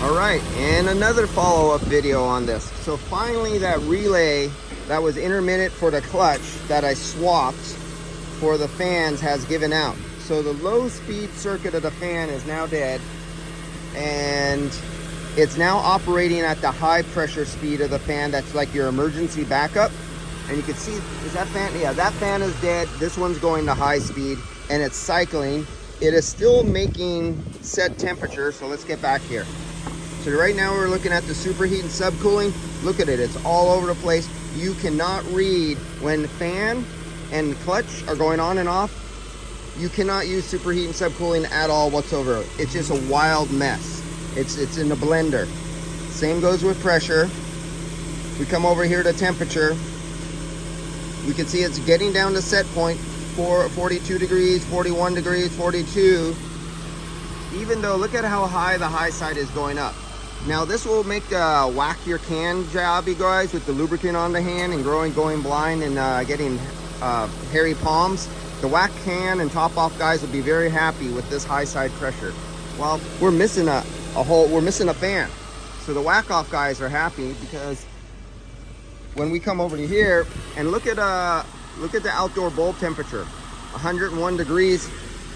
All right, and another follow-up video on this. So finally that relay that was intermittent for the clutch that I swapped for the fans has given out. So the low speed circuit of the fan is now dead, and it's now operating at the high pressure speed of the fan. That's like your emergency backup. And you can see, is that fan? Yeah, that fan is dead. This one's going to high speed and it's cycling. It is still making set temperature. So let's get back here. So right now we're looking at the superheat and subcooling. Look at it, it's all over the place. You cannot read when fan and clutch are going on and off. You cannot use superheat and subcooling at all whatsoever. It's just a wild mess. It's in the blender. Same goes with pressure. We come over here to temperature. We can see it's getting down to set point for 42 degrees, 41 degrees, 42. Even though, look at how high the high side is going up. Now this will make whack your can job, you guys, with the lubricant on the hand and going blind and getting hairy palms. The whack can and top off guys will be very happy with this high side pressure. Well, we're missing we're missing a fan. So the whack off guys are happy because when we come over to here and look at the outdoor bulb temperature, 101 degrees.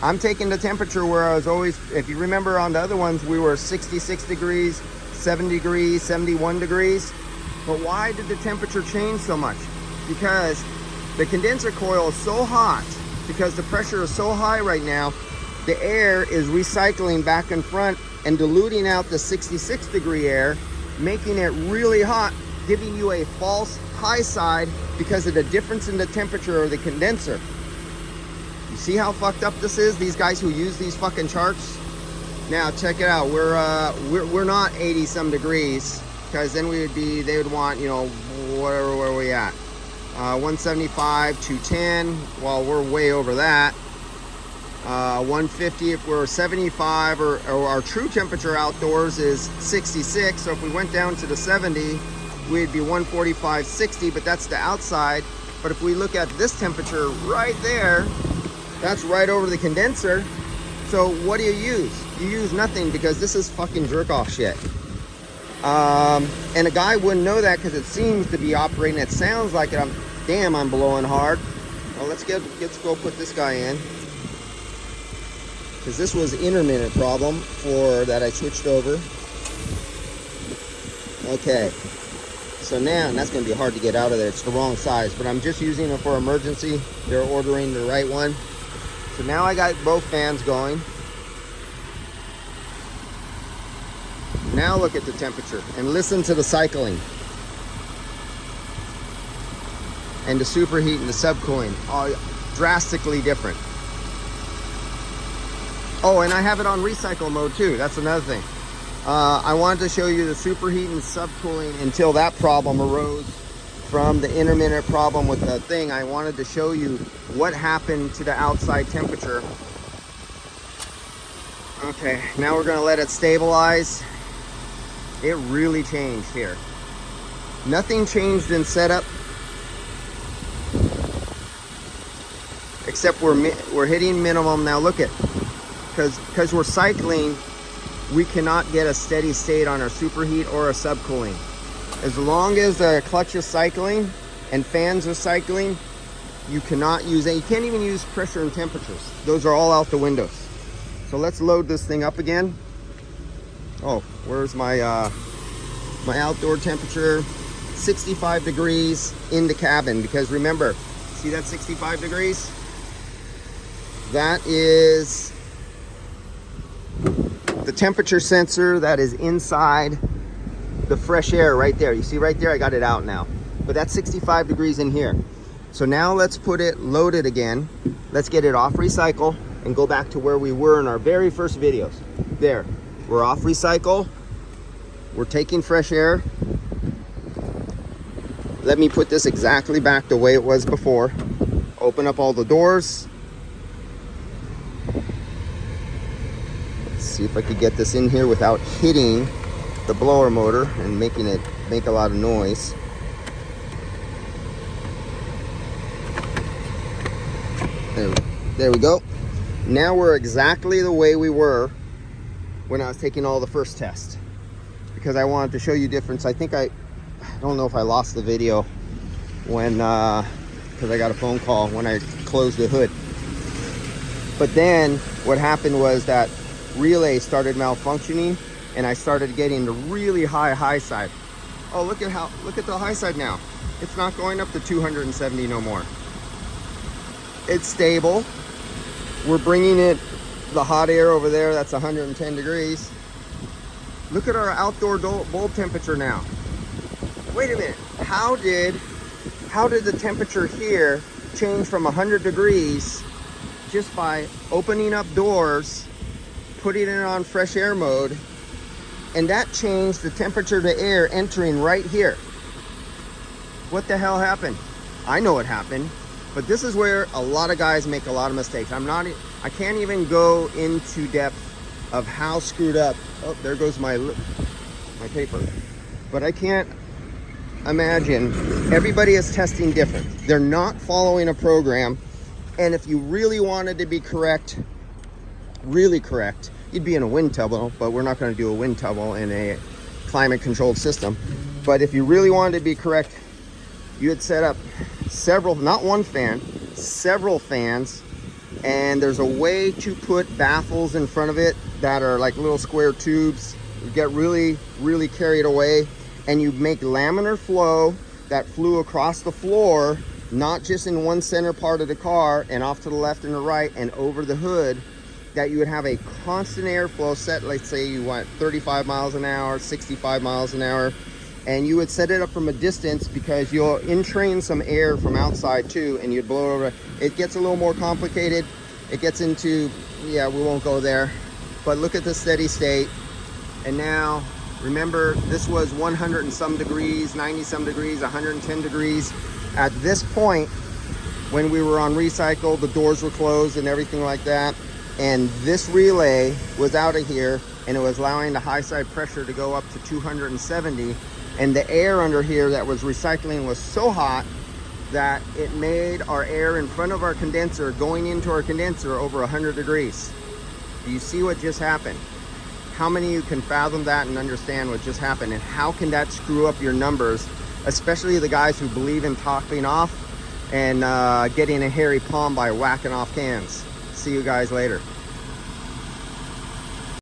I'm taking the temperature where I was always, if you remember on the other ones, we were 66 degrees, 70 degrees, 71 degrees. But why did the temperature change so much? Because the condenser coil is so hot, because the pressure is so high right now, the air is recycling back and front and diluting out the 66 degree air, making it really hot, giving you a false high side because of the difference in the temperature of the condenser. You see how fucked up this is? These guys who use these fucking charts. Now check it out. We're not 80 some degrees, because then they would want, you know, where are we at? 175, 210. Well, we're way over that. 150 if we're 75, or our true temperature outdoors is 66. So if we went down to the 70, we'd be 145, 60, but that's the outside. But if we look at this temperature right there, that's right over the condenser. So what do you use? You use nothing, because this is fucking jerk off shit. And a guy wouldn't know that because it seems to be operating. It sounds like it. I'm blowing hard. Well, let's go put this guy in, because this was intermittent problem for that I switched over. Okay. So now, and that's going to be hard to get out of there. It's the wrong size, but I'm just using it for emergency. They're ordering the right one. So now I got both fans going. Now look at the temperature and listen to the cycling. And the superheat and the subcooling are drastically different. Oh, and I have it on recycle mode too. That's another thing. I wanted to show you the superheat and subcooling until that problem arose from the intermittent problem with the thing. I wanted to show you what happened to the outside temperature. Okay, now we're gonna let it stabilize. It really changed here. Nothing changed in setup, except we're hitting minimum. Now look at, because we're cycling, we cannot get a steady state on our superheat or a subcooling. As long as the clutch is cycling and fans are cycling, you cannot use it. You can't even use pressure and temperatures. Those are all out the windows. So let's load this thing up again. Oh, where's my my outdoor temperature? 65 degrees in the cabin, because remember, see that 65 degrees? That is the temperature sensor that is inside the fresh air right there. You see right there, I got it out now. But that's 65 degrees in here. So now let's put it loaded again. Let's get it off recycle and go back to where we were in our very first videos. There, we're off recycle. We're taking fresh air. Let me put this exactly back the way it was before. Open up all the doors. Let's see if I could get this in here without hitting the blower motor and making it make a lot of noise. There we go. Now we're exactly the way we were when I was taking all the first tests. because I wanted to show you difference. I think I don't know if I lost the video when, because I got a phone call when I closed the hood. But then what happened was that relay started malfunctioning, and I started getting the really high side. Oh, look at the high side now. It's not going up to 270 no more. It's stable. We're bringing it, the hot air over there, that's 110 degrees. Look at our outdoor bulb temperature now. Wait a minute, how did the temperature here change from 100 degrees just by opening up doors, putting it on fresh air mode, and that changed the temperature to air entering right here? What the hell happened? I know what happened, but this is where a lot of guys make a lot of mistakes. I can't even go into depth of how screwed up. Oh, there goes my paper. But I can't imagine. Everybody is testing different. They're not following a program. And if you really wanted to be correct, really correct, you'd be in a wind tunnel, but we're not going to do a wind tunnel in a climate controlled system. But if you really wanted to be correct, you had set up several, not one fan, several fans, and there's a way to put baffles in front of it that are like little square tubes. You get really carried away, and you make laminar flow that flew across the floor, not just in one center part of the car and off to the left and the right and over the hood, that you would have a constant airflow set. Let's say you want 35 miles an hour, 65 miles an hour, and you would set it up from a distance because you'll entrain some air from outside too, and you'd blow over. It gets a little more complicated. It gets into, yeah, we won't go there, but look at the steady state. And now remember, this was 100 and some degrees, 90 some degrees, 110 degrees. At this point, when we were on recycle, the doors were closed and everything like that, and this relay was out of here, and it was allowing the high side pressure to go up to 270, and the air under here that was recycling was so hot that it made our air in front of our condenser going into our condenser over 100 degrees. Do you see what just happened? How many of you can fathom that and understand what just happened, and how can that screw up your numbers, especially the guys who believe in topping off and getting a hairy palm by whacking off cans? See you guys later.